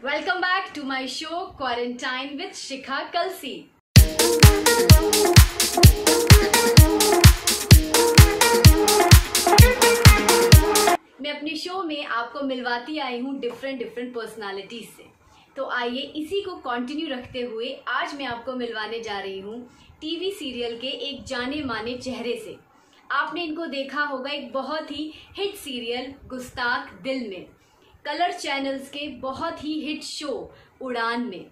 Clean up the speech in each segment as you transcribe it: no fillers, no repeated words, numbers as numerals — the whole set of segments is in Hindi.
Welcome back to my show Quarantine with Shikha Kalsi. मैं अपने शो में आपको मिलवाती आई हूँ डिफरेंट पर्सनालिटीज से। तो आइए इसी को कंटिन्यू रखते हुए आज मैं आपको मिलवाने जा रही हूँ टीवी सीरियल के एक जाने माने चेहरे से। आपने इनको देखा होगा एक बहुत ही हिट सीरियल गुस्ताख दिल में, कलर चैनल्स के बहुत ही हिट शो उड़ान में।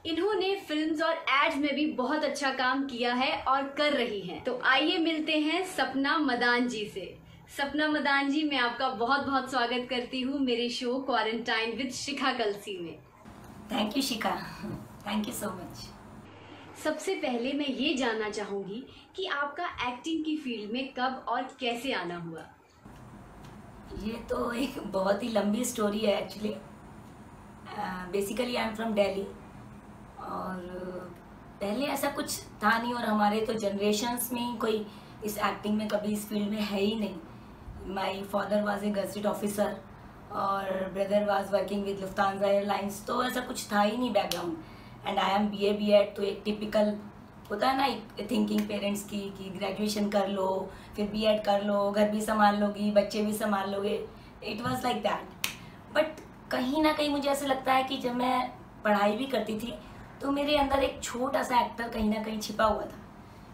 इन्होंने फिल्म्स और एड्स में भी बहुत अच्छा काम किया है और कर रही हैं। तो आइए मिलते हैं सपना मदान जी से। सपना मदान जी, मैं आपका बहुत बहुत स्वागत करती हूँ मेरे शो क्वारंटाइन विद शिखा कलसी में। Thank you Shikha, thank you so much. सबसे पहले मैं ये जानना चाहूँगी कि आपका एक्टिंग की फील्ड में कब और कैसे आना हुआ? ये तो एक बहुत ही लंबी स्टोरी है actually. Basically I am from Delhi और पहले ऐसा कुछ था नहीं और हमारे तो जनरेशन्स में ही कोई इस एक्टिंग में कभी इस फील्ड में है ही नहीं। My father was a gazetted officer और brother was working with Lufthansa airlines, तो ऐसा कुछ था ही नहीं background. And I am BA तो एक टिपिकल होता है ना एक थिंकिंग पेरेंट्स की कि ग्रेजुएशन कर लो फिर B.Ed कर लो, घर भी संभाल लोगी, बच्चे भी संभाल लोगे। It was like that. But कहीं ना कहीं मुझे ऐसा लगता है कि जब मैं पढ़ाई भी करती थी तो मेरे अंदर एक छोटा सा एक्टर कहीं ना कहीं छिपा हुआ था,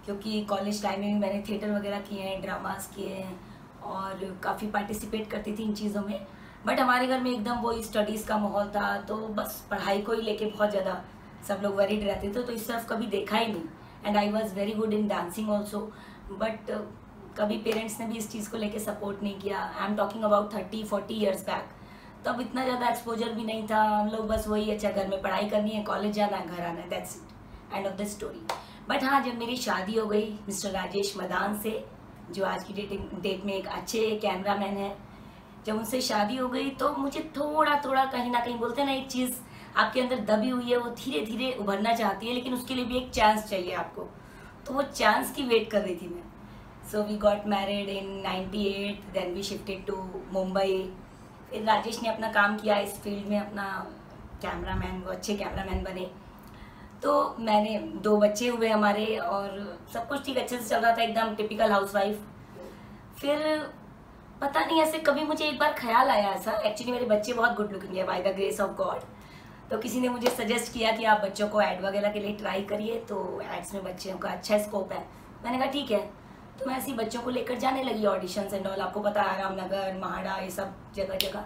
क्योंकि कॉलेज टाइम में मैंने थिएटर वगैरह किए हैं, ड्रामास किए हैं और काफ़ी पार्टिसिपेट करती थी इन चीज़ों में। बट हमारे घर में एकदम वही स्टडीज़ का माहौल था, तो बस पढ़ाई को ही लेके बहुत ज़्यादा सब लोग वरीड रहते थे, तो इस तरफ कभी देखा ही नहीं। And I was very good in dancing also, but कभी पेरेंट्स ने भी इस चीज़ को लेके सपोर्ट नहीं किया। I am talking about 30-40 years back. तब इतना ज़्यादा एक्सपोजर भी नहीं था, हम लोग बस वही अच्छा घर में पढ़ाई करनी है, कॉलेज जाना है, घर आना है, that's it, end of the story. But हाँ, जब मेरी शादी हो गई मिस्टर राजेश मदान से, जो आज की डेट में एक अच्छे कैमरामैन है, जब उनसे शादी हो गई तो मुझे थोड़ा थोड़ा कहीं ना कहीं बोलते हैं ना एक चीज़ आपके अंदर दबी हुई है, वो धीरे धीरे उभरना चाहती है, लेकिन उसके लिए भी एक चांस चाहिए आपको। तो वो चांस की वेट कर रही थी मैं। So we got married in 98, then we shifted to Mumbai. फिर राजेश ने अपना काम किया इस फील्ड में, अपना कैमरामैन, वो अच्छे कैमरामैन बने। तो मैंने 2 बच्चे हुए हमारे और सब कुछ ठीक अच्छे से चल रहा था, एकदम टिपिकल हाउसवाइफ। फिर पता नहीं ऐसे कभी मुझे एक बार ख्याल आया ऐसा, एक्चुअली मेरे बच्चे बहुत गुड लुकिंग है by the grace of God. तो किसी ने मुझे सजेस्ट किया कि आप बच्चों को ऐड वगैरह के लिए ट्राई करिए, तो एड्स में बच्चों का अच्छा स्कोप है। मैंने कहा ठीक है, तो मैं ऐसी बच्चों को लेकर जाने लगी ऑडिशंस एंड ऑल, आपको पता है रामनगर, महाड़ा, ये सब जगह जगह।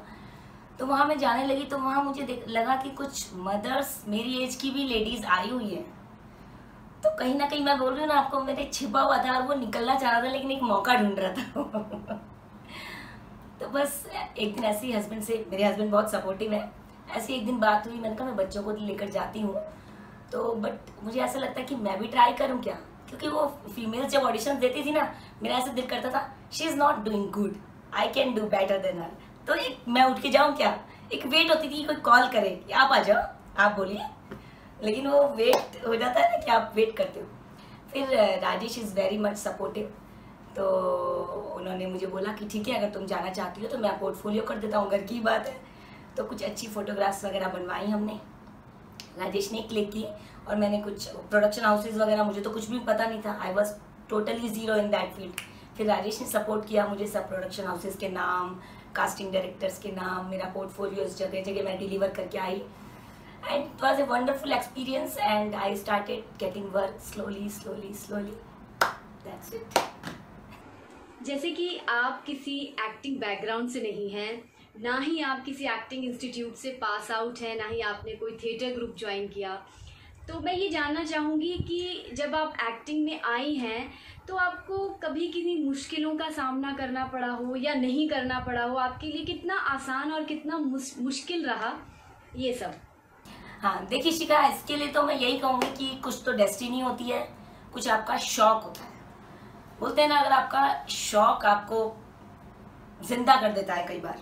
तो वहाँ मैं जाने लगी तो वहाँ मुझे लगा कि कुछ मदर्स मेरी एज की भी लेडीज़ आई हुई है। तो कहीं ना कहीं मैं बोल रही हूँ ना आपको, मेरे छिपा हुआ था और वो निकलना चाह रहा था, लेकिन एक मौका ढूंढ रहा था। तो बस एक दिन ऐसे ही हस्बैंड से, मेरे हस्बैंड बहुत सपोर्टिव है, ऐसी एक दिन बात हुई, मैंने कहा मैं बच्चों को लेकर जाती हूँ। तो बट मुझे ऐसा लगता है कि मैं भी ट्राई करूँ क्या, क्योंकि वो फीमेल्स जब ऑडिशन देती थी ना, मेरा ऐसा दिल करता था she is not doing good, I can do better than her. तो एक मैं उठ के जाऊँ क्या, एक वेट होती थी कोई कॉल करे कि आप आ जाओ, आप बोलिए, लेकिन वो वेट हो जाता है ना कि आप वेट करते हो। फिर Rajesh is very much supportive, तो उन्होंने मुझे बोला कि ठीक है अगर तुम जाना चाहती हो तो मैं पोर्टफोलियो कर देता हूँ, घर की बात है। तो कुछ अच्छी फोटोग्राफ्स वगैरह बनवाई हमने, राजेश ने क्लिक की और मैंने कुछ प्रोडक्शन हाउसेज वगैरह, मुझे तो कुछ भी पता नहीं था, I was totally zero in that field. फिर राजेश ने सपोर्ट किया मुझे, सब प्रोडक्शन हाउसेज के नाम, कास्टिंग डायरेक्टर्स के नाम, मेरा पोर्टफोलियो जगह जगह मैं डिलीवर करके आई। And it was a wonderful experience and I started getting work slowly slowly slowly, that's it. जैसे कि आप किसी एक्टिंग बैकग्राउंड से नहीं हैं, ना ही आप किसी एक्टिंग इंस्टीट्यूट से पास आउट हैं, ना ही आपने कोई थिएटर ग्रुप ज्वाइन किया, तो मैं ये जानना चाहूँगी कि जब आप एक्टिंग में आई हैं तो आपको कभी किसी मुश्किलों का सामना करना पड़ा हो या नहीं करना पड़ा हो, आपके लिए कितना आसान और कितना मुश्किल रहा ये सब? हाँ देखिए शिखा, इसके लिए तो मैं यही कहूँगी कि कुछ तो डेस्टिनी होती है, कुछ आपका शौक होता है। बोलते हैं ना अगर आपका शौक आपको जिंदा कर देता है कई बार,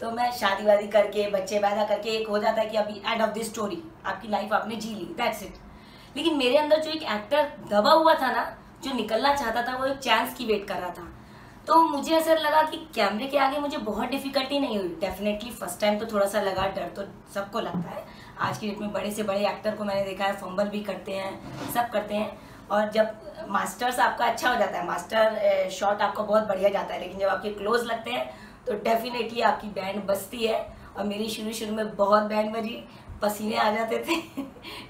तो मैं शादी वादी करके बच्चे पैदा करके एक हो जाता है कि अभी एंड ऑफ दिस स्टोरी, आपकी लाइफ आपने जी ली, दैट्स इट। लेकिन मेरे अंदर जो एक एक्टर दबा हुआ था ना, जो निकलना चाहता था, वो एक चांस की वेट कर रहा था। तो मुझे ऐसा लगा कि कैमरे के आगे मुझे बहुत डिफिकल्टी नहीं हुई। डेफिनेटली फर्स्ट टाइम तो थोड़ा सा लगा, डर तो सबको लगता है। आज की डेट में बड़े से बड़े एक्टर को मैंने देखा है, फंबल भी करते हैं, सब करते हैं। और जब मास्टर्स आपका अच्छा हो जाता है, मास्टर शॉट आपका बहुत बढ़िया जाता है, लेकिन जब आपके क्लोज लगते हैं तो डेफिनेटली आपकी बैंड बजती है। और मेरी शुरू में बहुत बैंड बजी, पसीने आ जाते थे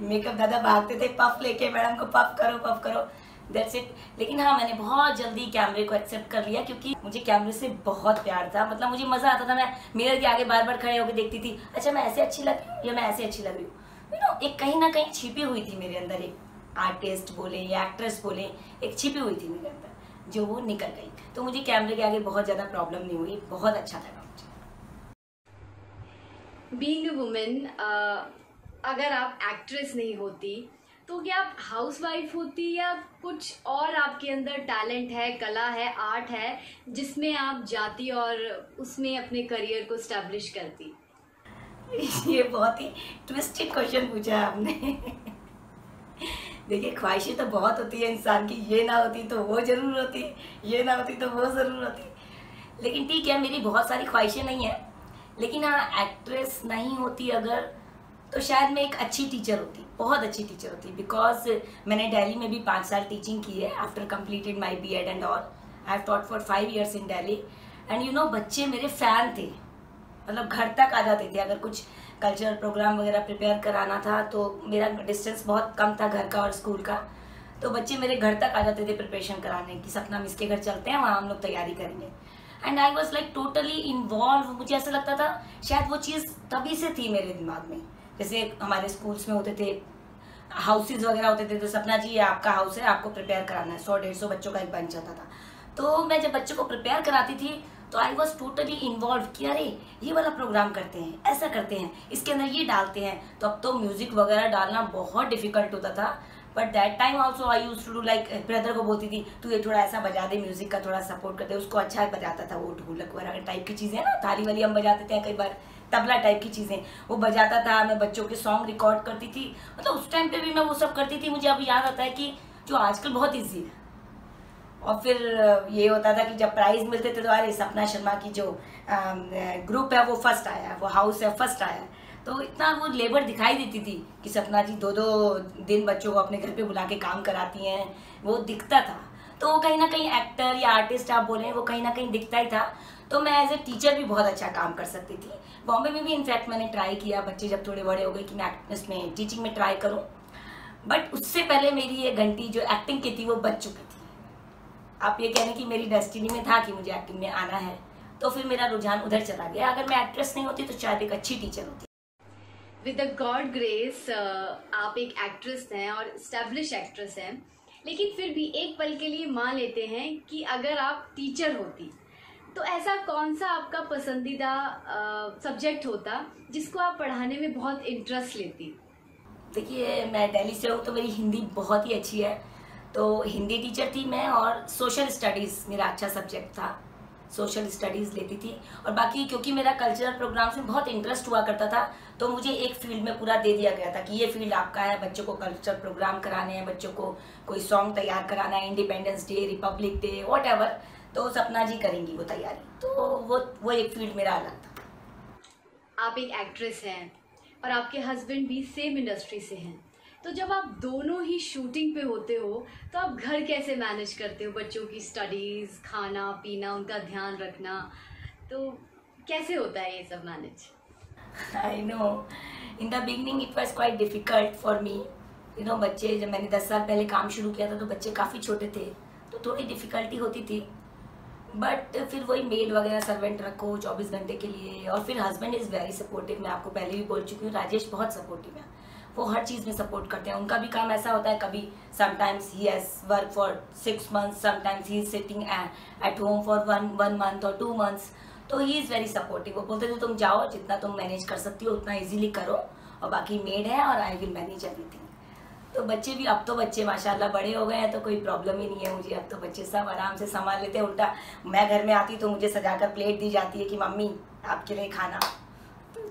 मेकअप दादा भागते थे पफ लेके, मैडम को पफ करो, दैट्स इट। लेकिन हाँ, मैंने बहुत जल्दी कैमरे को एक्सेप्ट कर लिया, क्योंकि मुझे कैमरे से बहुत प्यार था। मतलब मुझे मजा आता था, मैं मिरर के आगे बार बार खड़े होकर देखती थी, अच्छा मैं ऐसे अच्छी लग रही हूँ या मैं ऐसे अच्छी लग रही हूँ। एक कहीं ना कहीं छिपी हुई थी मेरे अंदर, एक आर्टिस्ट बोले या एक्ट्रेस बोले, एक छिपी हुई थी मेरे अंदर, जो वो निकल गई। तो मुझे कैमरे के आगे बहुत ज्यादा प्रॉब्लम नहीं हुई, बहुत अच्छा लगा मुझे। बीइंग अ वुमेन, अगर आप एक्ट्रेस नहीं होती तो क्या आप हाउसवाइफ होती, या कुछ और आपके अंदर टैलेंट है, कला है, आर्ट है, जिसमें आप जाती और उसमें अपने करियर को स्टैब्लिश करती? ये बहुत ही ट्विस्टेड क्वेश्चन पूछा है आपने देखिए, ख्वाहिशें तो बहुत होती है इंसान की, ये ना होती तो वो जरूर होती, ये ना होती तो वो जरूर होती। लेकिन ठीक है, मेरी बहुत सारी ख्वाहिशें नहीं है, लेकिन हाँ, एक्ट्रेस नहीं होती अगर, तो शायद मैं एक अच्छी टीचर होती, बहुत अच्छी टीचर होती। बिकॉज मैंने दिल्ली में भी 5 साल टीचिंग की है, after completed my B Ed and all. I have taught for 5 years in Delhi. And you know, बच्चे मेरे फैन थे, मतलब घर तक आ जाते थे। अगर कुछ कल्चरल प्रोग्राम वगैरह प्रिपेयर कराना था तो मेरा डिस्टेंस बहुत कम था घर का और स्कूल का, तो बच्चे मेरे घर तक आ जाते थे प्रिपरेशन कराने की, सपना मिस के घर चलते हैं, वहाँ हम लोग तैयारी करेंगे। And I was like totally involve. मुझे ऐसा लगता था शायद वो चीज़ तभी से थी मेरे दिमाग में। जैसे हमारे स्कूल्स में होते थे, हाउसेज वगैरह होते थे, तो सपना जी ये आपका हाउस है, आपको प्रिपेयर कराना है, 100-150 बच्चों का एक बेंच आता था। तो मैं जब बच्चों को प्रिपेयर कराती थी तो आई वॉज टोटली इन्वॉल्व कि अरे ये वाला प्रोग्राम करते हैं, ऐसा करते हैं, इसके अंदर ये डालते हैं। तो अब तो म्यूजिक वगैरह डालना बहुत डिफिकल्ट होता था, but that time also I use to do, like brother को बोलती थी तू ये थोड़ा ऐसा बजा दे, म्यूजिक का थोड़ा सपोर्ट करते, उसको अच्छा बजाता था, वो ढोलक वगैरह टाइप की चीज़ें ना, थाली वाली हम बजाते थे कई बार, तबला टाइप की चीज़ें वो बजाता था। मैं बच्चों के सॉन्ग रिकॉर्ड करती थी, मतलब उस टाइम पे भी मैं वो सब करती थी। मुझे अब याद आता है कि जो आजकल बहुत ईजी है। और फिर ये होता था कि जब प्राइज मिलते थे तो अरे सपना शर्मा की जो ग्रुप है वो फर्स्ट आया, वो हाउस है फर्स्ट आया, तो इतना वो लेबर दिखाई देती थी कि सपना जी 2-2 दिन बच्चों को अपने घर पे बुला के काम कराती हैं, वो दिखता था। तो वो कहीं ना कहीं एक्टर या आर्टिस्ट आप बोले, वो कहीं ना कहीं दिखता ही था। तो मैं एज ए टीचर भी बहुत अच्छा काम कर सकती थी। बॉम्बे में भी इनफैक्ट मैंने ट्राई किया, बच्चे जब थोड़े बड़े हो गए कि मैं इसमें टीचिंग में ट्राई करूँ, बट उससे पहले मेरी ये घंटी जो एक्टिंग की थी वो बज चुकी थी। आप ये कह रहे हैं कि मेरी डेस्टिनी में था कि मुझे एक्टिंग में आना है, तो फिर मेरा रुझान उधर चला गया। अगर मैं एक्ट्रेस नहीं होती तो शायद एक अच्छी टीचर होती। विद द गॉड ग्रेस आप एक एक्ट्रेस हैं और स्टैब्लिश एक्ट्रेस हैं, लेकिन फिर भी एक पल के लिए मान लेते हैं कि अगर आप टीचर होती तो ऐसा कौन सा आपका पसंदीदा सब्जेक्ट होता जिसको आप पढ़ाने में बहुत इंटरेस्ट लेती? देखिए, मैं दिल्ली से हूँ तो मेरी हिंदी बहुत ही अच्छी है, तो हिंदी टीचर थी मैं। और सोशल स्टडीज़ मेरा अच्छा सब्जेक्ट था, सोशल स्टडीज़ लेती थी। और बाकी क्योंकि मेरा कल्चरल प्रोग्राम्स में बहुत इंटरेस्ट हुआ करता था, तो मुझे एक फील्ड में पूरा दे दिया गया था कि ये फील्ड आपका है, बच्चों को कल्चरल प्रोग्राम कराने हैं, बच्चों को कोई सॉन्ग तैयार कराना है, independence day, Republic day, what ever, तो सपना जी करेंगी वो तैयारी। तो वो एक फील्ड मेरा अलग था। आप एक एक्ट्रेस हैं और आपके हस्बैंड भी सेम इंडस्ट्री से हैं, तो जब आप दोनों ही शूटिंग पे होते हो तो आप घर कैसे मैनेज करते हो? बच्चों की स्टडीज़, खाना पीना, उनका ध्यान रखना, तो कैसे होता है ये सब manage? I know, in the beginning it was quite difficult for me. You know, बच्चे जब मैंने 10 साल पहले काम शुरू किया था तो बच्चे काफ़ी छोटे थे, तो थोड़ी डिफ़िकल्टी होती थी। बट फिर वही मेड वगैरह सर्वेंट रखो 24 घंटे के लिए। और फिर हस्बैंड इज़ वेरी सपोर्टिव, मैं आपको पहले भी बोल चुकी हूँ, राजेश बहुत सपोर्टिव है, वो हर चीज़ में सपोर्ट करते हैं। उनका भी काम ऐसा होता है, कभी sometimes he has work for 6 months, sometimes he is sitting at home for 1 month और 2 months, तो ही इज़ वेरी सपोर्टिव। वो बोलते थे तुम जाओ, जितना तुम मैनेज कर सकती हो उतना इजीली करो, और बाकी मेड है और आई विल मैनेज एवरीथिंग। तो बच्चे भी, अब तो बच्चे माशाल्लाह बड़े हो गए हैं, तो कोई प्रॉब्लम ही नहीं है मुझे। अब तो बच्चे सब आराम से संभाल लेते हैं। उल्टा मैं घर में आती तो मुझे सजाकर प्लेट दी जाती है कि मम्मी आपके लिए खाना।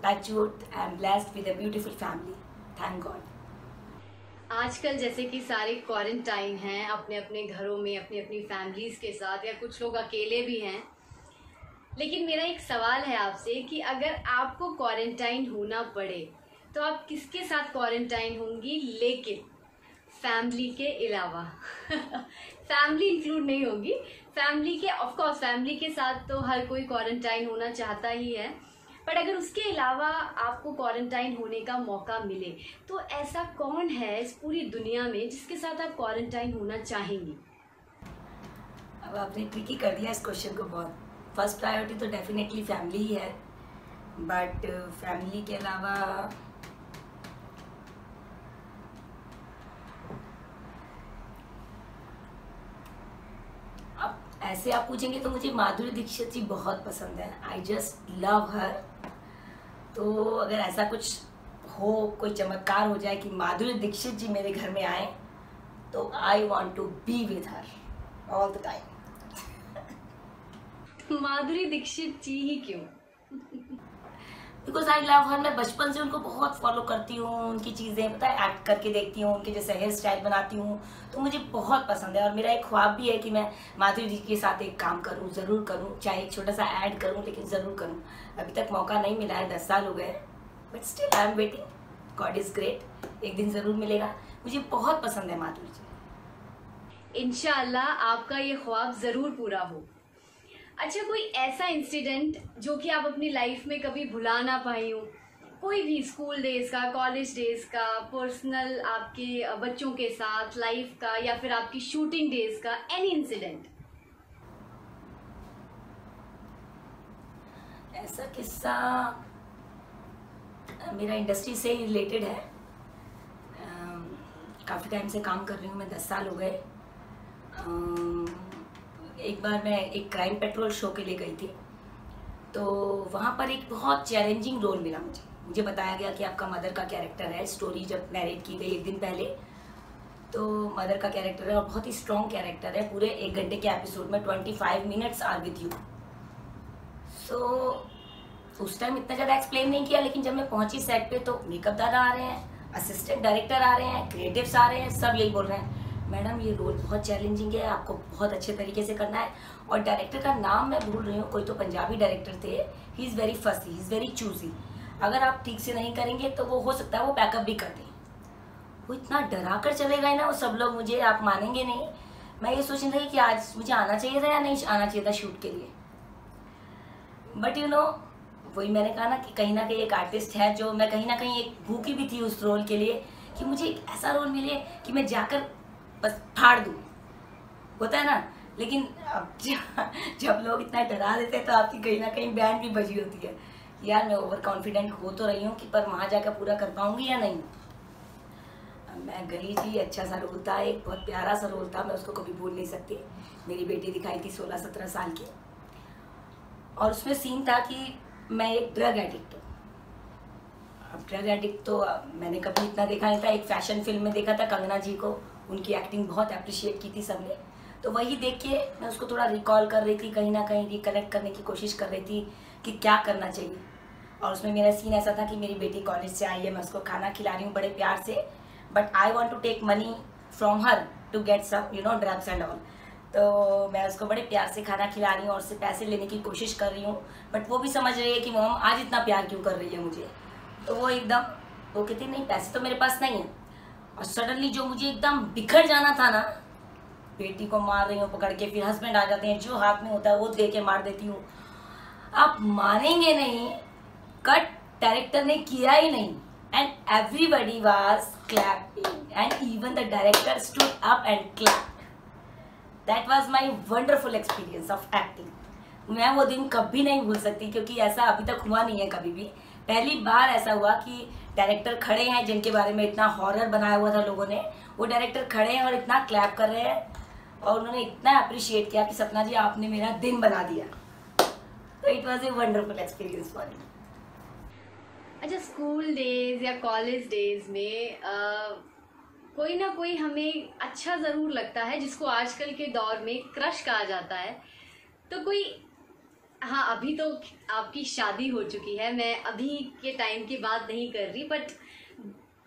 Touch wood, I am blessed with a beautiful family, thank God. आजकल जैसे कि सारे क्वारंटाइन हैं अपने अपने घरों में, अपनी अपनी फैमिलीज के साथ, या कुछ लोग अकेले भी हैं। लेकिन मेरा एक सवाल है आपसे कि अगर आपको क्वारंटाइन होना पड़े तो आप किसके साथ क्वारंटाइन होंगी, लेकिन फैमिली के अलावा? फैमिली इंक्लूड नहीं होगी, फैमिली के, ऑफ कोर्स फैमिली के साथ तो हर कोई क्वारंटाइन होना चाहता ही है, पर अगर उसके अलावा आपको क्वारंटाइन होने का मौका मिले तो ऐसा कौन है इस पूरी दुनिया में जिसके साथ आप क्वारंटाइन होना चाहेंगी? अब आपने ट्रिकी कर दिया इस क्वेश्चन को बहुत। फर्स्ट प्रायोरिटी तो डेफिनेटली फैमिली ही है, बट फैमिली के अलावा अब ऐसे आप पूछेंगे तो मुझे माधुरी दीक्षित जी बहुत पसंद है। आई जस्ट लव हर। तो अगर ऐसा कुछ हो, कोई चमत्कार हो जाए कि माधुरी दीक्षित जी मेरे घर में आए, तो I want to be with her all the time. Madhuri Dixit ji ही क्यों? Because I love her. मैं बचपन से उनको बहुत फॉलो करती हूँ, उनकी चीज़ें पता है एक्ट करके देखती हूँ, उनके जैसे हेयर स्टाइल बनाती हूँ, तो मुझे बहुत पसंद है। और मेरा एक ख्वाब भी है कि मैं माधुरी जी के साथ एक काम करूँ, ज़रूर करूँ, चाहे एक छोटा सा ऐड करूँ, लेकिन ज़रूर करूँ। अभी तक मौका नहीं मिला है, 10 साल हो गए, but still I am waiting. God is great, एक दिन ज़रूर मिलेगा। मुझे बहुत पसंद है माधुरी जी। इंशाअल्लाह आपका ये ख्वाब ज़रूर पूरा हो। अच्छा, कोई ऐसा इंसिडेंट जो कि आप अपनी लाइफ में कभी भुला ना पाई हो, कोई भी स्कूल डेज का, कॉलेज डेज का, पर्सनल आपके बच्चों के साथ लाइफ का, या फिर आपकी शूटिंग डेज का, एनी इंसिडेंट? ऐसा किस्सा मेरा इंडस्ट्री से रिलेटेड है। काफ़ी टाइम से काम कर रही हूँ मैं, 10 साल हो गए। एक बार मैं एक क्राइम पेट्रोल शो के लिए गई थी, तो वहाँ पर एक बहुत चैलेंजिंग रोल मिला मुझे बताया गया कि आपका मदर का कैरेक्टर है। स्टोरी जब नरेट की गई एक दिन पहले, तो मदर का कैरेक्टर है और बहुत ही स्ट्रॉन्ग कैरेक्टर है। पूरे 1 घंटे के एपिसोड में 25 मिनट्स आर विद यू। सो उस टाइम इतना ज़्यादा एक्सप्लेन नहीं किया, लेकिन जब मैं पहुंची सेट पे तो मेकअप दादा आ रहे हैं, असिस्टेंट डायरेक्टर आ रहे हैं, क्रिएटिव्स आ रहे हैं, सब यही बोल रहे हैं, मैडम ये रोल बहुत चैलेंजिंग है, आपको बहुत अच्छे तरीके से करना है। और डायरेक्टर का नाम मैं भूल रही हूँ, कोई तो पंजाबी डायरेक्टर थे। ही इज़ वेरी फसी, ही इज़ वेरी चूजी। अगर आप ठीक से नहीं करेंगे तो वो हो सकता है वो पैकअप भी कर दें। वो इतना डरा कर चले गए ना वो सब लोग, मुझे आप मानेंगे नहीं। मैं ये सोच रही थी कि आज मुझे आना चाहिए था या नहीं आना चाहिए था शूट के लिए। बट यू नो, वही मैंने कहा ना कहीं एक आर्टिस्ट है जो, मैं कहीं ना कहीं एक भूखी भी थी उस रोल के लिए कि मुझे एक ऐसा रोल मिले कि मैं जाकर बस फाड़ दूँ, होता है ना। लेकिन अब जब लोग इतना डरा देते हैं तो आपकी कहीं ना कहीं बैंड भी बजी होती है। यार मैं ओवर कॉन्फिडेंट हो तो रही हूँ कि पर वहाँ जाकर पूरा कर पाऊंगी या नहीं। मैं गई थी, अच्छा सा रोल था, एक बहुत प्यारा सा रोल था, मैं उसको कभी भूल नहीं सकती। मेरी बेटी दिखाई थी 16-17 साल की, और उसमें सीन था कि मैं एक ड्रग एडिक्ट हूँ। अब ड्रग एडिक्ट तो मैंने कभी इतना देखा नहीं था। एक फैशन फिल्म में देखा था कंगना जी को, उनकी एक्टिंग बहुत अप्रिशिएट की थी सबने, तो वही देख के मैं उसको थोड़ा रिकॉल कर रही थी, कहीं ना कहीं रिकलेक्ट करने की कोशिश कर रही थी कि क्या करना चाहिए। और उसमें मेरा सीन ऐसा था कि मेरी बेटी कॉलेज से आई है, मैं उसको खाना खिला रही हूँ बड़े प्यार से, but I want to take money from her to get some drugs and all. तो मैं उसको बड़े प्यार से खाना खिला रही हूँ और उससे पैसे लेने की कोशिश कर रही हूँ, बट वो भी समझ रही है कि मॉम आज इतना प्यार क्यों कर रही है मुझे। तो वो एकदम वो कहती नहीं, पैसे तो मेरे पास नहीं है। और सडनली जो मुझे एकदम बिखर जाना था ना, बेटी को मार रही हूँ पकड़ के, फिर हस्बैंड आ जाते हैं, जो हाथ में होता है वो दे के मार देती हूँ। आप मानेंगे नहीं, कट डायरेक्टर ने किया ही नहीं, and everybody was clapping and even the director stood up and clapped. That was my wonderful experience of acting. मैं वो दिन कभी नहीं भूल सकती, क्योंकि ऐसा अभी तक हुआ नहीं है कभी भी। पहली बार ऐसा हुआ कि डायरेक्टर खड़े हैं जिनके बारे में इतना हॉरर बनाया हुआ था लोगों ने, वो डायरेक्टर खड़े हैं और इतना क्लैप कर रहे हैं, और उन्होंने इतना अप्रिशिएट किया कि सपना जी आपने मेरा दिन बना दिया। तो it was a wonderful experience for me. अच्छा, स्कूल डेज या कॉलेज डेज में कोई ना कोई हमें अच्छा ज़रूर लगता है, जिसको आजकल के दौर में क्रश कहा जाता है। तो कोई, हाँ अभी तो आपकी शादी हो चुकी है, मैं अभी के टाइम की बात नहीं कर रही, but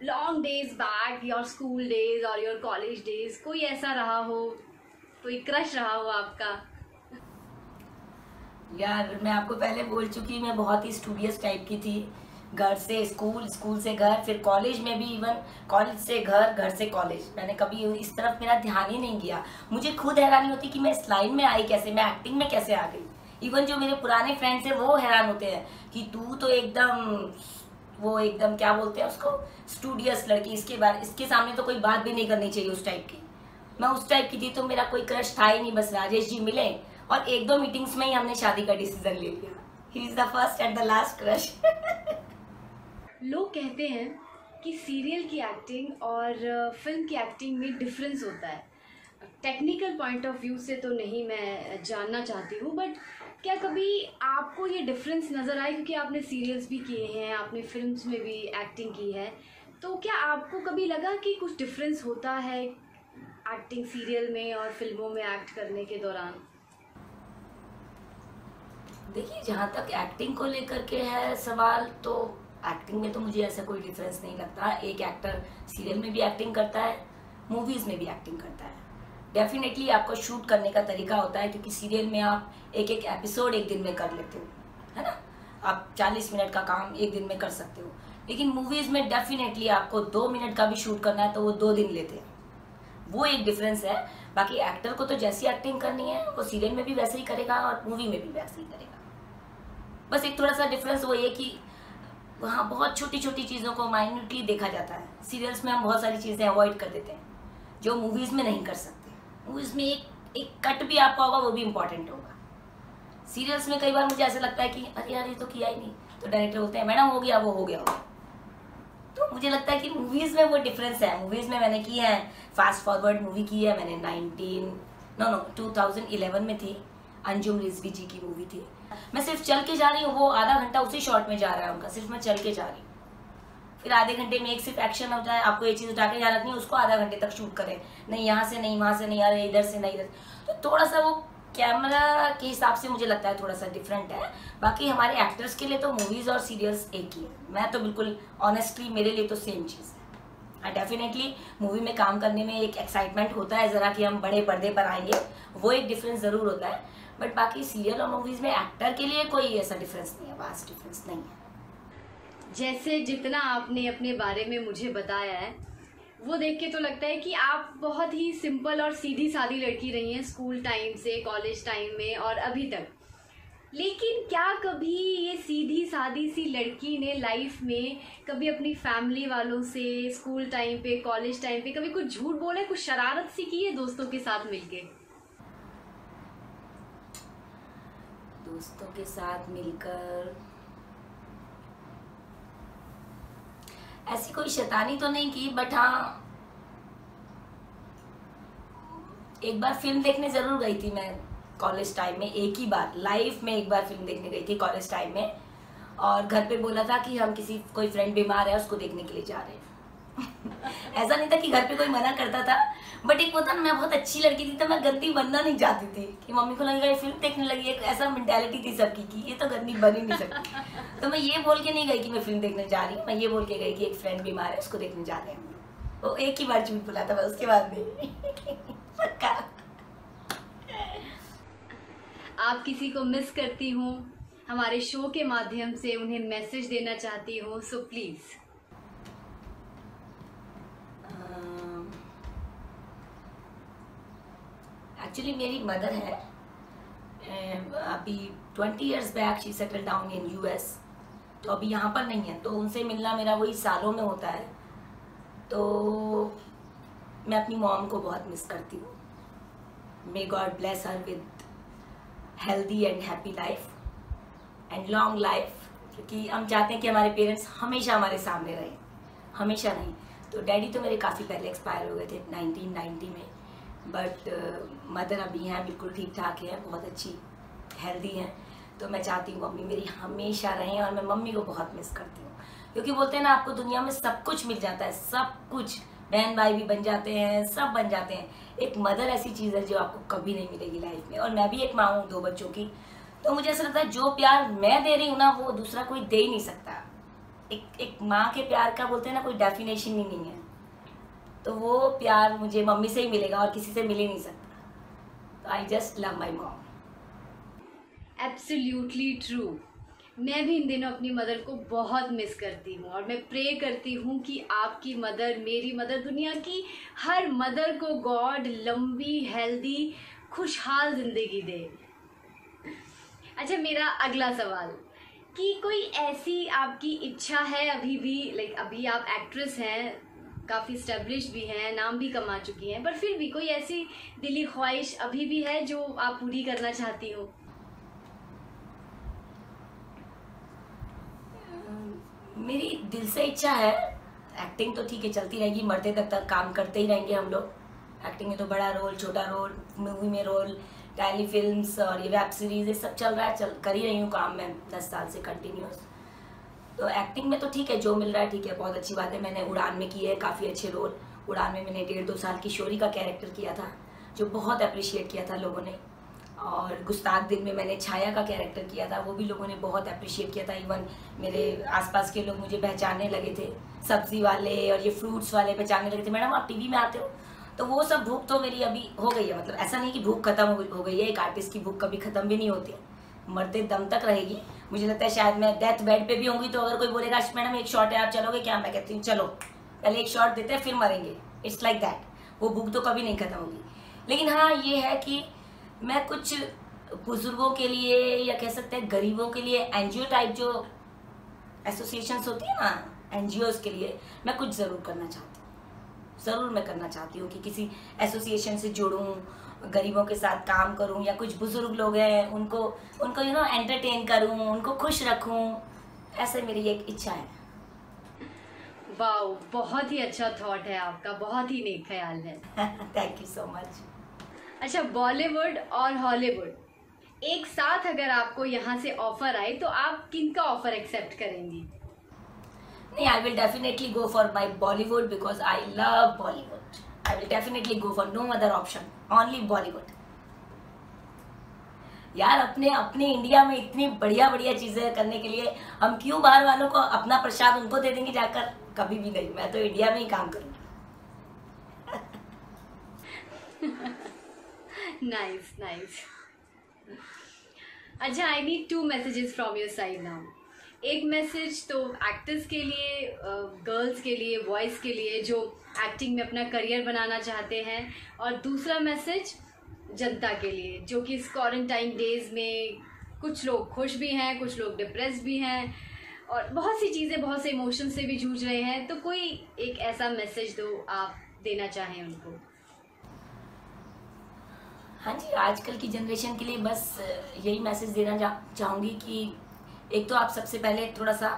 long days back, your school days और योर कॉलेज डेज, कोई ऐसा रहा हो, कोई क्रश रहा हो आपका? यार मैं आपको पहले बोल चुकी, मैं बहुत ही स्टूडियस टाइप की थी। घर से स्कूल, स्कूल से घर, फिर कॉलेज में भी इवन कॉलेज से घर, घर से कॉलेज। मैंने कभी इस तरफ मेरा ध्यान ही नहीं किया। मुझे खुद हैरानी होती कि मैं इस लाइन में आई कैसे, मैं एक्टिंग में कैसे आ गई। इवन जो मेरे पुराने फ्रेंड्स हैं वो हैरान होते हैं कि तू तो एकदम क्या बोलते हैं उसको, स्टूडियस लड़की, इसके सामने तो कोई बात भी नहीं करनी चाहिए उस टाइप की। मैं उस टाइप की थी, तो मेरा कोई क्रश था ही नहीं। बस राजेश जी मिले और 1-2 मीटिंग्स में ही हमने शादी का डिसीजन ले लिया। He is the first and the last crush. लोग कहते हैं कि सीरियल की एक्टिंग और फिल्म की एक्टिंग में डिफरेंस होता है। टेक्निकल पॉइंट ऑफ व्यू से तो नहीं मैं जानना चाहती हूँ, बट क्या कभी आपको ये डिफरेंस नज़र आए? क्योंकि आपने सीरियल्स भी किए हैं, आपने फिल्म्स में भी एक्टिंग की है, तो क्या आपको कभी लगा कि कुछ डिफरेंस होता है एक्टिंग सीरियल में और फिल्मों में एक्ट करने के दौरान? देखिए, जहाँ तक एक्टिंग को लेकर के है सवाल, तो एक्टिंग में तो मुझे ऐसा कोई डिफरेंस नहीं लगता। एक एक्टर सीरियल में भी एक्टिंग करता है, मूवीज़ में भी एक्टिंग करता है। डेफिनेटली आपको शूट करने का तरीका होता है, क्योंकि सीरियल में आप एक एपिसोड एक दिन में कर लेते हो, है ना। आप 40 मिनट का काम एक दिन में कर सकते हो। लेकिन मूवीज़ में डेफिनेटली आपको 2 मिनट का भी शूट करना है तो वो 2 दिन लेते हैं। वो एक डिफरेंस है। बाकी एक्टर को तो जैसी एक्टिंग करनी है वो सीरियल में भी वैसे ही करेगा और मूवी में भी वैसे ही करेगा। बस एक थोड़ा सा डिफरेंस वो ये कि वहाँ बहुत छोटी छोटी चीज़ों को माइन्यूटली देखा जाता है। सीरियल्स में हम बहुत सारी चीज़ें अवॉइड कर देते हैं जो मूवीज़ में नहीं कर सकते। मूवीज़ में एक कट भी आपका होगा, वो भी इम्पॉर्टेंट होगा। सीरियल्स में कई बार मुझे ऐसा लगता है कि अरे यार ये तो किया ही नहीं, तो डायरेक्टर बोलते हैं मैडम हो गया, वो हो गया होगा। तो मुझे लगता है कि मूवीज़ में वो डिफरेंस है। मूवीज़ में मैंने की है, फास्ट फॉरवर्ड मूवी की है मैंने 2011 में थी, अंजुम रिजवी जी की मूवी थी। मैं सिर्फ चल के जा रही हूँ, वो आधा घंटा उसी शॉट में जा रहा है उनका, सिर्फ मैं चल के जा रही हूँ। फिर आधे घंटे में एक सिर्फ एक्शन होता है, आपको ये चीज़ उठा के जाना नहीं, उसको आधा घंटे तक शूट करें, नहीं यहाँ से नहीं वहाँ से नहीं, आ रहे इधर से नहीं इधर। तो थोड़ा सा वो कैमरा के हिसाब से मुझे लगता है थोड़ा सा डिफरेंट है। बाकी हमारे एक्टर्स के लिए तो मूवीज़ और सीरियल्स एक ही है। मैं तो बिल्कुल ऑनेस्टली, मेरे लिए तो सेम चीज़ है। डेफिनेटली मूवी में काम करने में एक एक्साइटमेंट होता है ज़रा कि हम बड़े पर्दे पर आएंगे, वो एक डिफरेंस ज़रूर होता है। बट बाकी सीरियल और मूवीज़ में एक्टर के लिए कोई ऐसा डिफरेंस नहीं है, वास्ट डिफरेंस नहीं है। जैसे जितना आपने अपने बारे में मुझे बताया है, वो देख के तो लगता है कि आप बहुत ही सिंपल और सीधी सादी लड़की रही हैं स्कूल टाइम से कॉलेज टाइम में और अभी तक। लेकिन क्या कभी ये सीधी सादी सी लड़की ने लाइफ में कभी अपनी फैमिली वालों से, स्कूल टाइम पे, कॉलेज टाइम पे कभी कुछ झूठ बोले, कुछ शरारत सी की है दोस्तों के साथ मिलके? दोस्तों के साथ मिलकर ऐसी कोई शैतानी तो नहीं की, बट हाँ एक बार फिल्म देखने जरूर गई थी मैं कॉलेज टाइम में। एक ही बार लाइफ में एक बार फिल्म देखने गई थी कॉलेज टाइम में, और घर पे बोला था कि हम कोई फ्रेंड बीमार है उसको देखने के लिए जा रहे हैं। ऐसा नहीं था कि घर पे कोई मना करता था, बट एक होता ना, मैं बहुत अच्छी लड़की थी तो मैं गंदी बनना नहीं चाहती थी कि मम्मी को लगेगा ये फिल्म देखने लगी। एक ऐसा मेंटालिटी थी सबकी कि ये तो गंदी बन ही नहीं सकती। तो मैं ये बोल के नहीं गई कि मैं फिल्म देखने जा रही हूँ, मैं ये बोल के गई कि एक फ्रेंड बीमार है उसको देखने जा रहे हैं। वो एक ही बार झूठ बोला था, मैं उसके बाद नहीं। आप किसी को मिस करती हूँ, हमारे शो के माध्यम से उन्हें मैसेज देना चाहती हूँ, सो प्लीज। एक्चुअली मेरी मदर है, अभी 20 years back she settle down in US, तो अभी यहाँ पर नहीं है, तो उनसे मिलना मेरा वही सालों में होता है। तो मैं अपनी मॉम को बहुत मिस करती हूँ। May God bless her with healthy and happy life and long life, क्योंकि हम चाहते हैं कि हमारे पेरेंट्स हमेशा हमारे सामने रहें, हमेशा नहीं। तो डैडी तो मेरे काफ़ी पहले एक्सपायर हो गए थे 1990 में, बट मदर अभी हैं, बिल्कुल ठीक ठाक है, बहुत अच्छी हेल्दी हैं। तो मैं चाहती हूँ मम्मी मेरी हमेशा रहें, और मैं मम्मी को बहुत मिस करती हूँ। क्योंकि बोलते हैं ना, आपको दुनिया में सब कुछ मिल जाता है, सब कुछ, बहन भाई भी बन जाते हैं, सब बन जाते हैं। एक मदर ऐसी चीज़ है जो आपको कभी नहीं मिलेगी लाइफ में। और मैं भी एक माँ हूँ 2 बच्चों की, तो मुझे ऐसा लगता है जो प्यार मैं दे रही हूँ ना, वो दूसरा कोई दे ही नहीं सकता। एक माँ के प्यार का बोलते हैं ना, कोई डेफिनेशन ही नहीं है। तो वो प्यार मुझे मम्मी से ही मिलेगा और किसी से मिल ही नहीं सकता। तो I just love my mom. Absolutely true. मैं भी इन दिनों अपनी मदर को बहुत मिस करती हूँ और मैं प्रे करती हूँ कि आपकी मदर, मेरी मदर, दुनिया की हर मदर को गॉड लंबी, हेल्दी, खुशहाल ज़िंदगी दे। अच्छा, मेरा अगला सवाल कि कोई ऐसी आपकी इच्छा है अभी भी, लाइक अभी आप एक्ट्रेस हैं, काफ़ी स्टेब्लिश्ड भी हैं, नाम भी कमा चुकी हैं, पर फिर भी कोई ऐसी दिली ख्वाहिश अभी भी है जो आप पूरी करना चाहती हो? मेरी दिल से इच्छा है, एक्टिंग तो ठीक है चलती रहेगी, मरते तक काम करते ही रहेंगे हम लोग। एक्टिंग में तो बड़ा रोल, छोटा रोल, मूवी में रोल, टेली फिल्म्स और ये वेब सीरीज, ये सब चल रहा है, कर ही रही हूँ काम मैं 10 साल से कंटिन्यूस। तो एक्टिंग में तो ठीक है, जो मिल रहा है ठीक है, बहुत अच्छी बात है। मैंने उड़ान में किए है काफ़ी अच्छे रोल। उड़ान में मैंने 1.5-2 साल की शोरी का कैरेक्टर किया था, जो बहुत अप्रिशिएट किया था लोगों ने। और गुस्ताख दिल में मैंने छाया का कैरेक्टर किया था, वो भी लोगों ने बहुत अप्रिशिएट किया था। इवन मेरे आसपास के लोग मुझे पहचानने लगे थे, सब्जी वाले और ये फ्रूट्स वाले पहचानने लगे थे, मैडम आप टीवी में आते हो। तो वो सब भूख तो मेरी अभी हो गई है, मतलब ऐसा नहीं कि भूख खत्म हो गई है, एक आर्टिस्ट की भूख कभी खत्म भी नहीं होती, मरते दम तक रहेगी। मुझे लगता है शायद मैं डेथ बेड पे भी होंगी तो अगर कोई बोलेगा मैडम एक शॉट है आप चलोगे क्या, मैं कहती हूँ चलो, पहले एक शॉट देते हैं फिर मरेंगे। इट्स लाइक दैट, वो भूख तो कभी नहीं खत्म होगी। लेकिन हाँ ये है कि मैं कुछ बुजुर्गों के लिए या कह सकते हैं गरीबों के लिए एनजीओ टाइप जो एसोसिएशंस होती है ना, एनजीओज के लिए मैं कुछ ज़रूर करना चाहती हूँ। ज़रूर मैं करना चाहती हूँ कि किसी एसोसिएशन से जुड़ूँ, गरीबों के साथ काम करूँ, या कुछ बुजुर्ग लोग हैं उनको एंटरटेन करूँ, उनको खुश रखूँ, ऐसे मेरी एक इच्छा है। वाओ, बहुत ही अच्छा थॉट है आपका, बहुत ही नेक ख्याल है। Thank you so much. अच्छा, बॉलीवुड और हॉलीवुड एक साथ अगर आपको यहाँ से ऑफर आए तो आप किनका ऑफर एक्सेप्ट करेंगी? नहीं, I will definitely go for my Bollywood because I love Bollywood. I will definitely go for no other option, only Bollywood. यार अपने इंडिया में इतनी बढ़िया बढ़िया चीजें करने के लिए हम क्यों बाहर वालों को अपना प्रसाद उनको दे देंगे जाकर? कभी भी नहीं, मैं तो इंडिया में ही काम करूंगी। Nice nice. अच्छा, I need 2 messages from your side now. एक मैसेज तो एक्टर्स के लिए, गर्ल्स के लिए, बॉयज़ के लिए जो एक्टिंग में अपना करियर बनाना चाहते हैं, और दूसरा मैसेज जनता के लिए जो कि इस क्वारंटाइन डेज में कुछ लोग खुश भी हैं, कुछ लोग डिप्रेस्ड भी हैं और बहुत सी चीज़ें, बहुत से इमोशन से भी जूझ रहे हैं। तो कोई एक ऐसा मैसेज दो आप देना चाहें उनको। हाँ जी, आजकल की जनरेशन के लिए बस यही मैसेज देना चाहूँगी कि एक तो आप सबसे पहले थोड़ा सा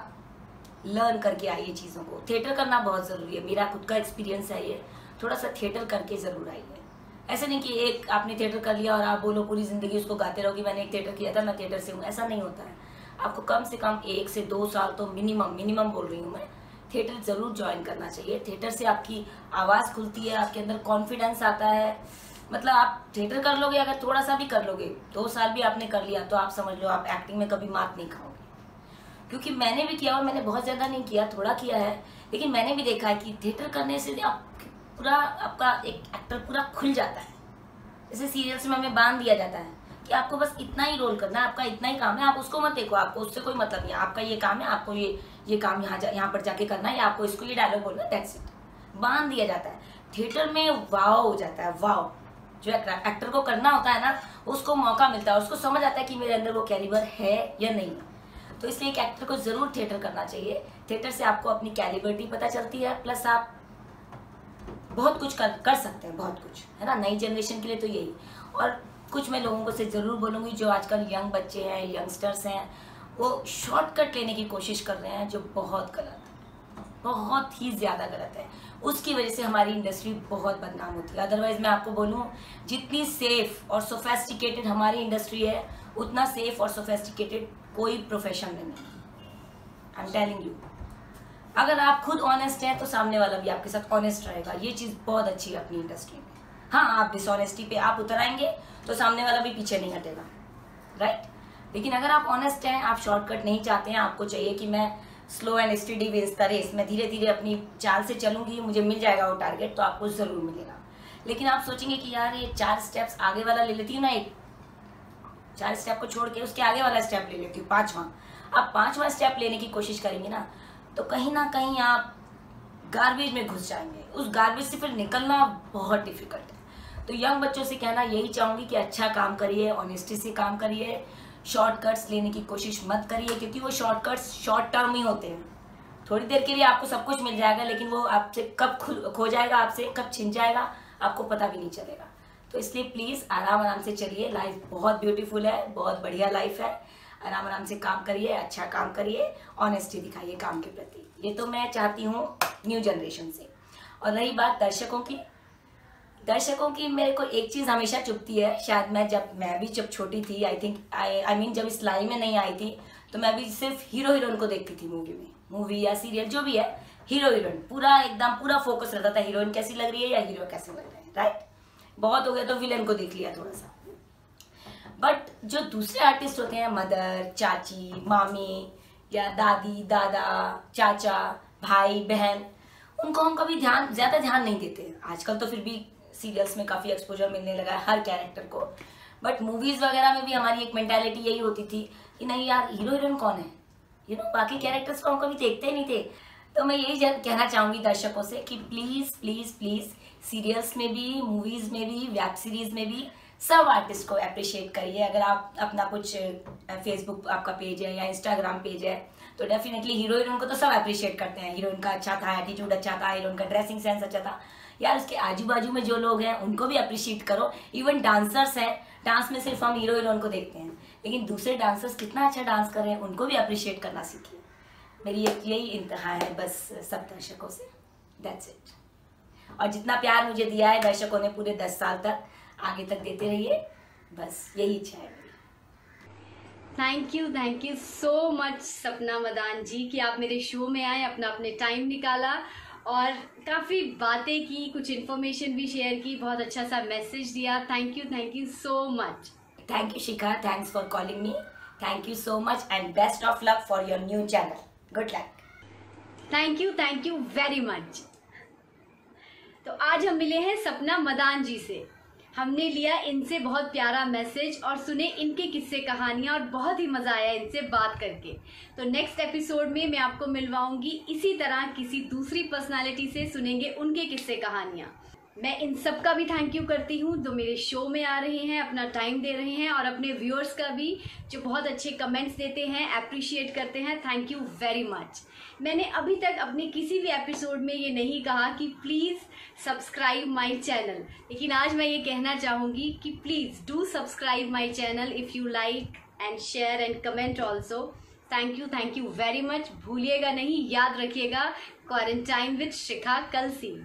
लर्न करके आइए चीज़ों को। थिएटर करना बहुत ज़रूरी है, मेरा खुद का एक्सपीरियंस है ये, थोड़ा सा थिएटर करके ज़रूर आइए। ऐसे नहीं कि एक आपने थिएटर कर लिया और आप बोलो पूरी ज़िंदगी उसको गाते रहो कि मैंने एक थिएटर किया था, मैं थिएटर से हूँ, ऐसा नहीं होता है। आपको कम से कम 1 से 2 साल तो मिनिमम बोल रही हूँ मैं, थिएटर ज़रूर ज्वाइन करना चाहिए। थिएटर से आपकी आवाज़ खुलती है, आपके अंदर कॉन्फिडेंस आता है। मतलब आप थिएटर कर लोगे, अगर थोड़ा सा भी कर लोगे, 2 साल भी आपने कर लिया, तो आप समझ लो आप एक्टिंग में कभी मात नहीं खाओगे। क्योंकि मैंने भी किया और मैंने बहुत ज़्यादा नहीं किया, थोड़ा किया है, लेकिन मैंने भी देखा है कि थिएटर करने से आपका एक एक्टर पूरा खुल जाता है। जैसे सीरियल्स में हमें बांध दिया जाता है कि आपको बस इतना ही रोल करना है, आपका इतना ही काम है, आप उसको मत देखो, आपको उससे कोई मतलब नहीं है, आपका ये काम है, आपको ये काम यहाँ पर जाके करना है, या आपको इसको ये डायलॉग बोलना है, दैट्स इट। बांध दिया जाता है। थिएटर में वाव हो जाता है, वाव। जो एक्टर को करना होता है ना, उसको मौका मिलता है, उसको समझ आता है कि मेरे अंदर वो कैलिबर है या नहीं है। तो इसलिए एक एक्टर को जरूर थिएटर करना चाहिए। थिएटर से आपको अपनी कैलिबरिटी पता चलती है, प्लस आप बहुत कुछ कर सकते हैं, बहुत कुछ, है ना। नई जनरेशन के लिए तो यही। और कुछ मैं लोगों को से ज़रूर बोलूँगी, जो आजकल यंग बच्चे हैं, यंगस्टर्स हैं, वो शॉर्टकट लेने की कोशिश कर रहे हैं, जो बहुत गलत है, बहुत ही ज़्यादा गलत है। उसकी वजह से हमारी इंडस्ट्री बहुत बदनाम होती है। अदरवाइज़ मैं आपको बोलूँ, जितनी सेफ और सोफेस्टिकेटेड हमारी इंडस्ट्री है, उतना सेफ और सोफेस्टिकेटेड कोई प्रोफेशन में नहीं। आई एम टेलिंग यू, अगर आप खुद ऑनेस्ट हैं तो सामने वाला भी आपके साथ ऑनेस्ट रहेगा। ये चीज़ बहुत अच्छी है अपनी इंडस्ट्री में। हाँ, आप डिसऑनेस्टी पे आप उतर आएंगे तो सामने वाला भी पीछे नहीं हटेगा, राइट। लेकिन अगर आप ऑनेस्ट हैं, आप शॉर्टकट नहीं चाहते हैं, आपको चाहिए कि मैं slow and steady wins the race, मैं धीरे धीरे अपनी चाल से चलूंगी, मुझे मिल जाएगा वो टारगेट, तो आपको ज़रूर मिलेगा। लेकिन आप सोचेंगे कि यार ये 4 स्टेप्स आगे वाला ले लेती हूँ ना, एक 4 स्टेप को छोड़ के उसके आगे वाला स्टेप ले लेती हूँ, 5वां। आप 5वां स्टेप लेने की कोशिश करेंगे ना कहीं आप गार्बेज में घुस जाएंगे। उस गार्बेज से फिर निकलना बहुत डिफिकल्ट है। तो यंग बच्चों से कहना यही चाहूँगी कि अच्छा काम करिए, ऑनेस्टी से काम करिए, शॉर्टकट्स लेने की कोशिश मत करिए, क्योंकि वो शॉर्टकट्स शॉर्ट टर्म ही होते हैं। थोड़ी देर के लिए आपको सब कुछ मिल जाएगा, लेकिन वो आपसे कब खो जाएगा, आपसे कब छिन जाएगा, आपको पता भी नहीं चलेगा। तो इसलिए प्लीज़ आराम आराम से चलिए। लाइफ बहुत ब्यूटीफुल है, बहुत बढ़िया लाइफ है। आराम आराम से काम करिए, अच्छा काम करिए, ऑनेस्टी दिखाइए काम के प्रति। ये तो मैं चाहती हूँ न्यू जनरेशन से। और रही बात दर्शकों की मेरे को एक चीज़ हमेशा चुभती है। शायद मैं भी जब छोटी थी, आई मीन जब इस लाइन में नहीं आई थी, तो मैं भी सिर्फ हीरो हीरोइन को देखती थी मूवी या सीरियल जो भी है। हीरो हीरोइन पूरा फोकस रहता था, हीरोइन कैसी लग रही है या हीरो कैसे लग रहे हैं, राइट। बहुत हो गया तो विलेन को देख लिया थोड़ा सा। बट जो दूसरे आर्टिस्ट होते हैं, मदर, चाची, मामी या दादी, दादा, चाचा, भाई, बहन, उनको हम कभी ज़्यादा ध्यान नहीं देते। आजकल तो फिर भी सीरियल्स में काफ़ी एक्सपोजर मिलने लगा है हर कैरेक्टर को। बट मूवीज़ वगैरह में भी हमारी एक मेंटालिटी यही होती थी कि नहीं यार, हीरो हीरोइन कौन है, बाकी कैरेक्टर्स को हम कभी देखते ही नहीं थे। तो मैं यही कहना चाहूँगी दर्शकों से कि प्लीज़ प्लीज़ प्लीज़ सीरियल्स में भी, मूवीज़ में भी, वेब सीरीज़ में भी सब आर्टिस्ट को अप्रिशिएट करिए। अगर आप अपना कुछ फेसबुक आपका पेज है या इंस्टाग्राम पेज है, तो डेफिनेटली हीरो हीरोइन को तो सब अप्रिशिएट करते हैं। हीरोइन का अच्छा था, एटीट्यूड अच्छा था, हीरोइन का ड्रेसिंग सेंस अच्छा था। यार उसके आजू बाजू में जो लोग हैं उनको भी अप्रिशिएट करो। इवन डांसर्स हैं, डांस में सिर्फ हम हीरो हीरोइन को देखते हैं, लेकिन दूसरे डांसर्स कितना अच्छा डांस कर रहे हैं, उनको भी अप्रिशिएट करना सीखिए। मेरी यही इंतहा है बस सब दर्शकों से, दैट्स इट। और जितना प्यार मुझे दिया है दर्शकों ने पूरे 10 साल तक, आगे तक देते रहिए, बस यही इच्छा है। थैंक यू सो मच सपना मदान जी कि आप मेरे शो में आए, अपने टाइम निकाला और काफ़ी बातें की, कुछ इन्फॉर्मेशन भी शेयर की, बहुत अच्छा सा मैसेज दिया। Thank you so much. Thank you Shikha, thanks for calling me, thank you so much and best of luck for your new channel. Good luck. Thank you very much. तो आज हम मिले हैं सपना मदान जी से। हमने लिया इनसे बहुत प्यारा मैसेज और सुने इनके किस्से कहानियाँ और बहुत ही मज़ा आया इनसे बात करके। तो नेक्स्ट एपिसोड में मैं आपको मिलवाऊंगी इसी तरह किसी दूसरी पर्सनालिटी से, सुनेंगे उनके किस्से कहानियाँ। मैं इन सब का भी थैंक यू करती हूँ जो मेरे शो में आ रहे हैं, अपना टाइम दे रहे हैं, और अपने व्यूअर्स का भी जो बहुत अच्छे कमेंट्स देते हैं, अप्रिशिएट करते हैं। Thank you very much. मैंने अभी तक अपने किसी भी एपिसोड में ये नहीं कहा कि प्लीज़ सब्सक्राइब माय चैनल, लेकिन आज मैं ये कहना चाहूँगी कि please do subscribe my channel if you like and share and comment also. Thank you very much. भूलिएगा नहीं, याद रखिएगा, क्वारंटाइन विद शिखा कल सी।